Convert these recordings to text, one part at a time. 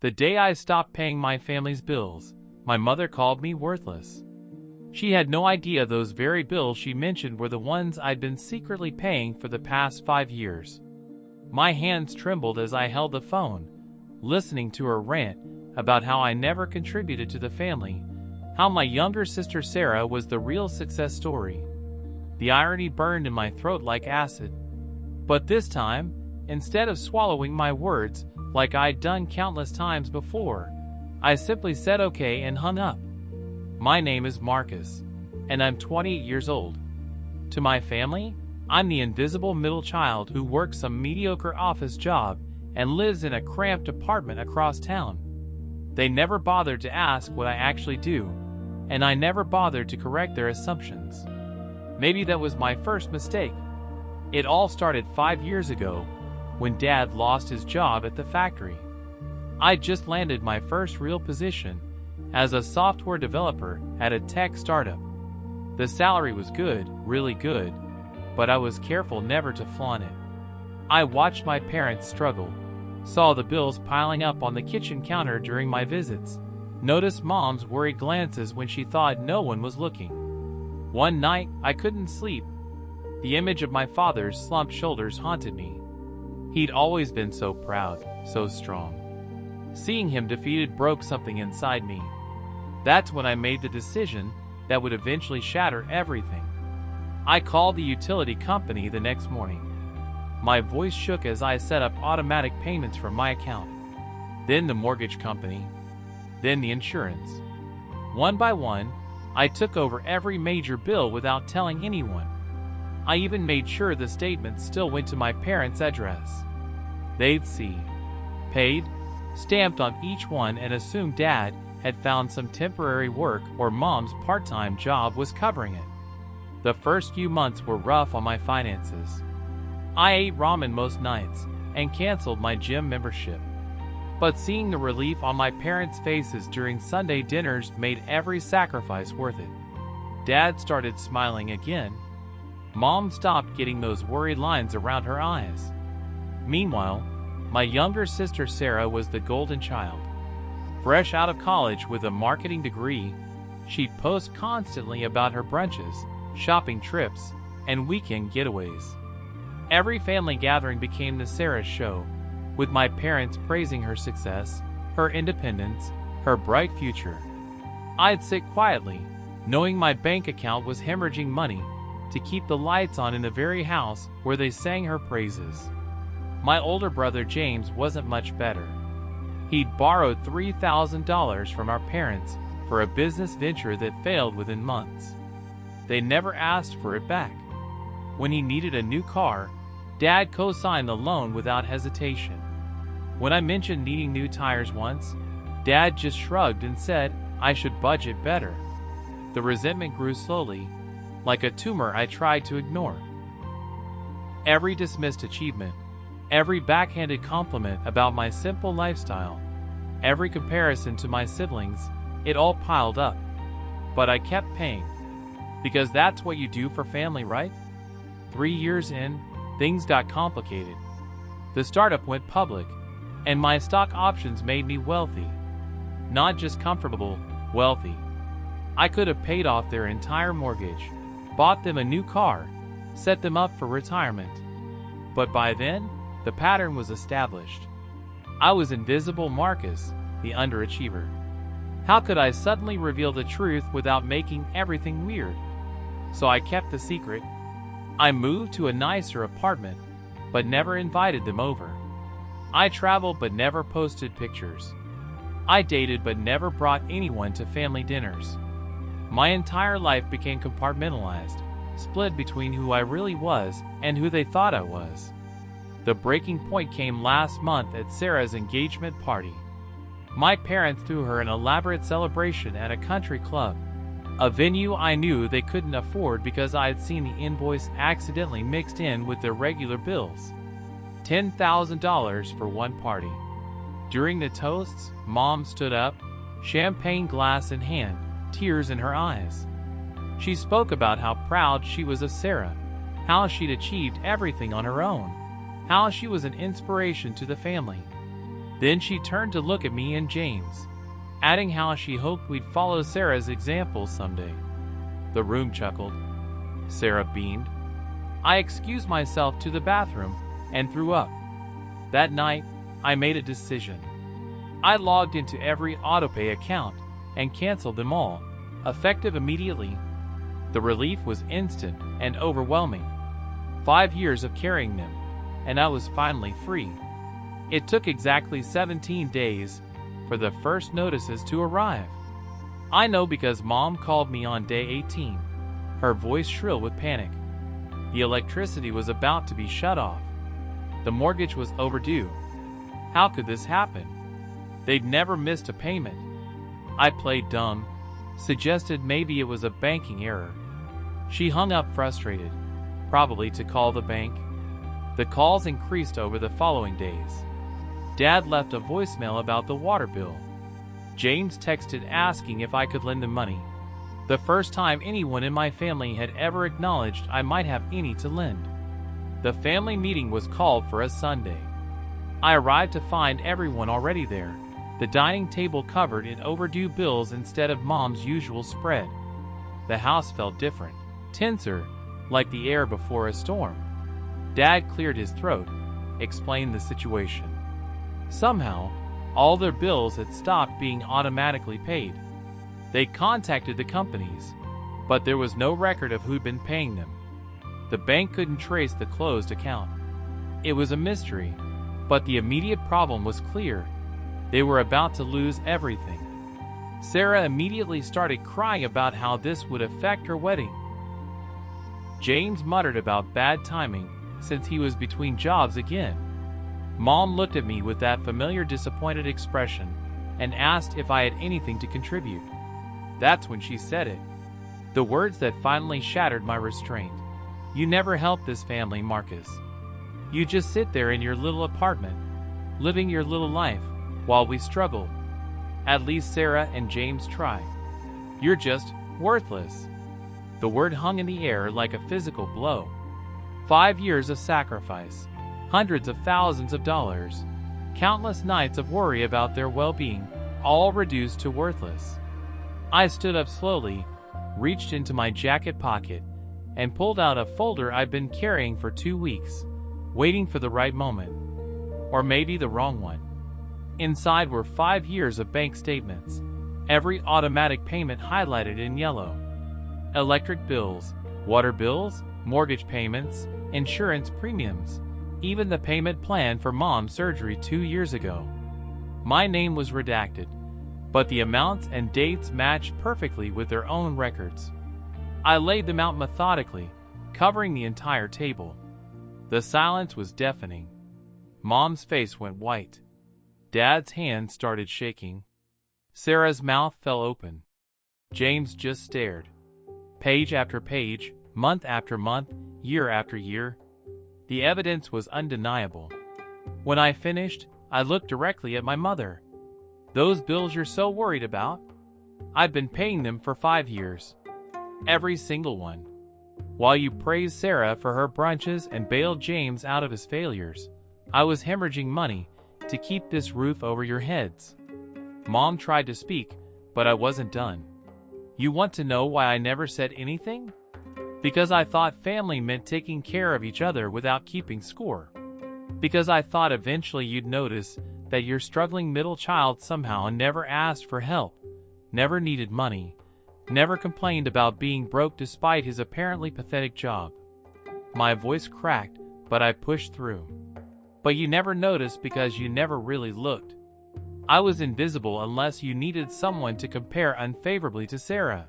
The day I stopped paying my family's bills, my mother called me worthless. She had no idea those very bills she mentioned were the ones I'd been secretly paying for the past 5 years. My hands trembled as I held the phone, listening to her rant about how I never contributed to the family, how my younger sister Sarah was the real success story. The irony burned in my throat like acid. But this time, instead of swallowing my words like I'd done countless times before, I simply said okay and hung up. My name is Marcus, and I'm 28 years old. To my family, I'm the invisible middle child who works some mediocre office job and lives in a cramped apartment across town. They never bothered to ask what I actually do, and I never bothered to correct their assumptions. Maybe that was my first mistake. It all started 5 years ago, when Dad lost his job at the factory. I'd just landed my first real position as a software developer at a tech startup. The salary was good, really good, but I was careful never to flaunt it. I watched my parents struggle, saw the bills piling up on the kitchen counter during my visits, noticed Mom's worried glances when she thought no one was looking. One night, I couldn't sleep. The image of my father's slumped shoulders haunted me. He'd always been so proud, so strong. Seeing him defeated broke something inside me. That's when I made the decision that would eventually shatter everything. I called the utility company the next morning. My voice shook as I set up automatic payments from my account. Then the mortgage company. Then the insurance. One by one, I took over every major bill without telling anyone. I even made sure the statements still went to my parents' address. They'd see. Paid, stamped on each one, and assumed Dad had found some temporary work or Mom's part-time job was covering it. The first few months were rough on my finances. I ate ramen most nights and canceled my gym membership. But seeing the relief on my parents' faces during Sunday dinners made every sacrifice worth it. Dad started smiling again. Mom stopped getting those worried lines around her eyes. Meanwhile, my younger sister Sarah was the golden child. Fresh out of college with a marketing degree, she'd post constantly about her brunches, shopping trips, and weekend getaways. Every family gathering became the Sarah show, with my parents praising her success, her independence, her bright future. I'd sit quietly, knowing my bank account was hemorrhaging money to keep the lights on in the very house where they sang her praises. My older brother James wasn't much better. He'd borrowed $3,000 from our parents for a business venture that failed within months. They never asked for it back. When he needed a new car, Dad co-signed the loan without hesitation. When I mentioned needing new tires once, Dad just shrugged and said I should budget better. The resentment grew slowly, like a tumor I tried to ignore. Every dismissed achievement, every backhanded compliment about my simple lifestyle, every comparison to my siblings, it all piled up. But I kept paying, because that's what you do for family, right? 3 years in, things got complicated. The startup went public, and my stock options made me wealthy. Not just comfortable, wealthy. I could have paid off their entire mortgage, bought them a new car, set them up for retirement. But by then, the pattern was established. I was invisible Marcus, the underachiever. How could I suddenly reveal the truth without making everything weird? So I kept the secret. I moved to a nicer apartment, but never invited them over. I traveled but never posted pictures. I dated but never brought anyone to family dinners. My entire life became compartmentalized, split between who I really was and who they thought I was. The breaking point came last month at Sarah's engagement party. My parents threw her an elaborate celebration at a country club, a venue I knew they couldn't afford because I had seen the invoice accidentally mixed in with their regular bills. $10,000 for one party. During the toasts, Mom stood up, champagne glass in hand, tears in her eyes. She spoke about how proud she was of Sarah, how she'd achieved everything on her own, how she was an inspiration to the family. Then she turned to look at me and James, adding how she hoped we'd follow Sarah's example someday. The room chuckled. Sarah beamed. I excused myself to the bathroom and threw up. That night, I made a decision. I logged into every autopay account and canceled them all, effective immediately. The relief was instant and overwhelming. 5 years of carrying them, and I was finally free. It took exactly 17 days for the first notices to arrive. I know because Mom called me on day 18, her voice shrill with panic. The electricity was about to be shut off. The mortgage was overdue. How could this happen? They'd never missed a payment. I played dumb, suggested maybe it was a banking error. She hung up frustrated, probably to call the bank. The calls increased over the following days. Dad left a voicemail about the water bill. James texted asking if I could lend him money. The first time anyone in my family had ever acknowledged I might have any to lend. The family meeting was called for a Sunday. I arrived to find everyone already there, the dining table covered in overdue bills instead of Mom's usual spread. The house felt different, tenser, like the air before a storm. Dad cleared his throat, explained the situation. Somehow, all their bills had stopped being automatically paid. They contacted the companies, but there was no record of who'd been paying them. The bank couldn't trace the closed account. It was a mystery, but the immediate problem was clear. They were about to lose everything. Sarah immediately started crying about how this would affect her wedding. James muttered about bad timing since he was between jobs again. Mom looked at me with that familiar disappointed expression and asked if I had anything to contribute. That's when she said it. The words that finally shattered my restraint. You never helped this family, Marcus. You just sit there in your little apartment, living your little life, while we struggle. At least Sarah and James try. You're just worthless. The word hung in the air like a physical blow. 5 years of sacrifice, hundreds of thousands of dollars, countless nights of worry about their well-being, all reduced to worthless. I stood up slowly, reached into my jacket pocket, and pulled out a folder I'd been carrying for 2 weeks, waiting for the right moment. Or maybe the wrong one. Inside were 5 years of bank statements, every automatic payment highlighted in yellow. Electric bills, water bills, mortgage payments, insurance premiums, even the payment plan for Mom's surgery 2 years ago. My name was redacted, but the amounts and dates matched perfectly with their own records. I laid them out methodically, covering the entire table. The silence was deafening. Mom's face went white. Dad's hand started shaking. Sarah's mouth fell open. James just stared. Page after page, month after month, year after year. The evidence was undeniable. When I finished, I looked directly at my mother. Those bills you're so worried about? I've been paying them for 5 years. Every single one. While you praised Sarah for her brunches and bailed James out of his failures, I was hemorrhaging money to keep this roof over your heads. Mom tried to speak, but I wasn't done. You want to know why I never said anything? Because I thought family meant taking care of each other without keeping score. Because I thought eventually you'd notice that your struggling middle child somehow never asked for help, never needed money, never complained about being broke despite his apparently pathetic job. My voice cracked, but I pushed through. But you never noticed because you never really looked. I was invisible unless you needed someone to compare unfavorably to Sarah.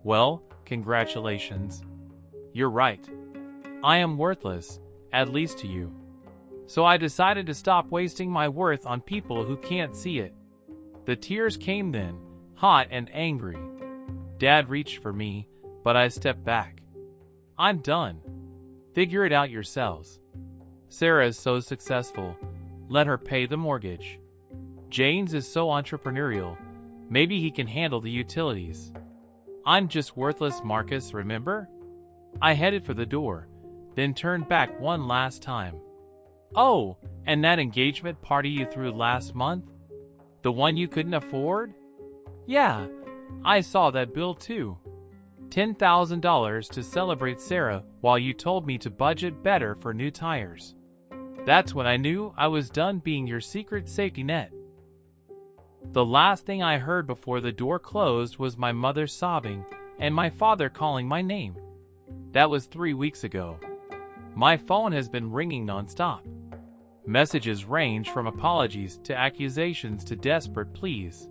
Well, congratulations. You're right. I am worthless, at least to you. So I decided to stop wasting my worth on people who can't see it. The tears came then, hot and angry. Dad reached for me, but I stepped back. I'm done. Figure it out yourselves. Sarah is so successful. Let her pay the mortgage. James is so entrepreneurial. Maybe he can handle the utilities. I'm just worthless, Marcus, remember? I headed for the door, then turned back one last time. Oh, and that engagement party you threw last month? The one you couldn't afford? Yeah, I saw that bill too. $10,000 to celebrate Sarah while you told me to budget better for new tires. That's when I knew I was done being your secret safety net. The last thing I heard before the door closed was my mother sobbing and my father calling my name. That was 3 weeks ago. My phone has been ringing nonstop. Messages range from apologies to accusations to desperate pleas.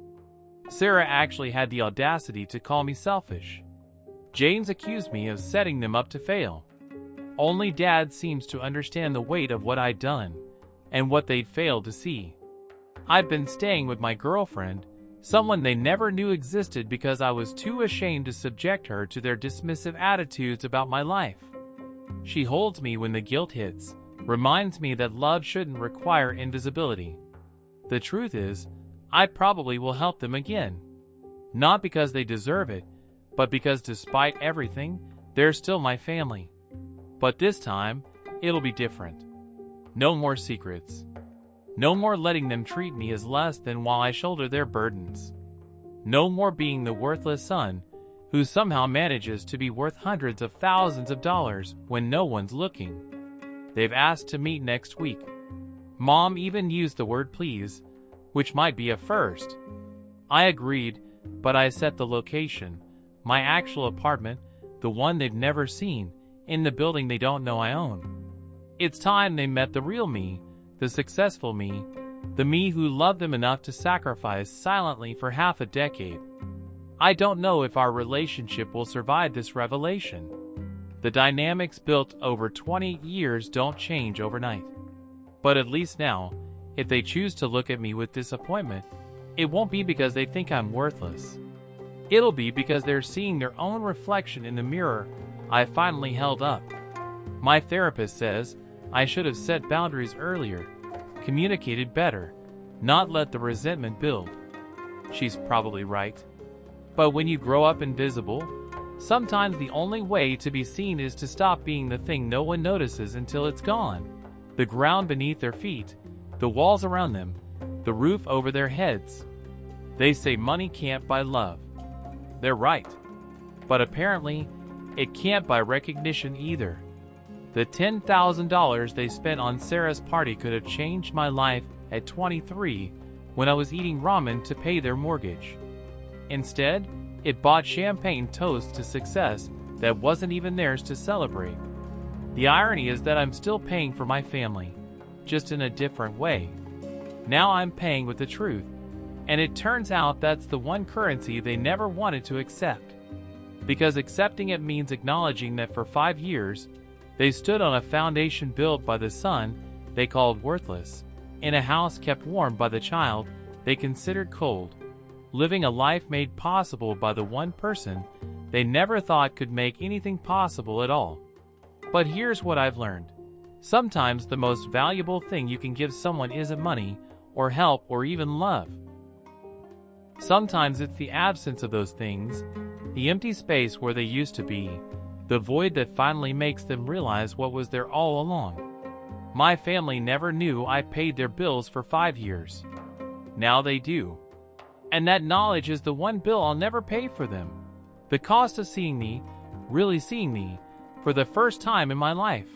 Sarah actually had the audacity to call me selfish. James accused me of setting them up to fail. Only Dad seems to understand the weight of what I'd done and what they'd failed to see. I've been staying with my girlfriend, someone they never knew existed because I was too ashamed to subject her to their dismissive attitudes about my life. She holds me when the guilt hits, reminds me that love shouldn't require invisibility. The truth is, I probably will help them again. Not because they deserve it, but because despite everything, they're still my family. But this time, it'll be different. No more secrets. No more letting them treat me as less than while I shoulder their burdens. No more being the worthless son who somehow manages to be worth hundreds of thousands of dollars when no one's looking. They've asked to meet next week. Mom even used the word please, which might be a first. I agreed, but I set the location, my actual apartment, the one they've never seen, in the building they don't know I own. It's time they met the real me, the successful me, the me who loved them enough to sacrifice silently for half a decade. I don't know if our relationship will survive this revelation. The dynamics built over 20 years don't change overnight. But at least now, if they choose to look at me with disappointment, it won't be because they think I'm worthless. It'll be because they're seeing their own reflection in the mirror I finally held up. My therapist says I should have set boundaries earlier, communicated better, not let the resentment build. She's probably right. But when you grow up invisible, sometimes the only way to be seen is to stop being the thing no one notices until it's gone. The ground beneath their feet, the walls around them, the roof over their heads. They say money can't buy love. They're right. But apparently, it can't buy recognition either. The $10,000 they spent on Sarah's party could have changed my life at 23 when I was eating ramen to pay their mortgage. Instead, it bought champagne toast to success that wasn't even theirs to celebrate. The irony is that I'm still paying for my family, just in a different way. Now I'm paying with the truth, and it turns out that's the one currency they never wanted to accept. Because accepting it means acknowledging that for 5 years, they stood on a foundation built by the son they called worthless, in a house kept warm by the child they considered cold, living a life made possible by the one person they never thought could make anything possible at all. But here's what I've learned. Sometimes the most valuable thing you can give someone isn't money, or help, or even love. Sometimes it's the absence of those things, the empty space where they used to be, the void that finally makes them realize what was there all along. My family never knew I paid their bills for 5 years. Now they do. And that knowledge is the one bill I'll never pay for them. The cost of seeing me, really seeing me, for the first time in my life.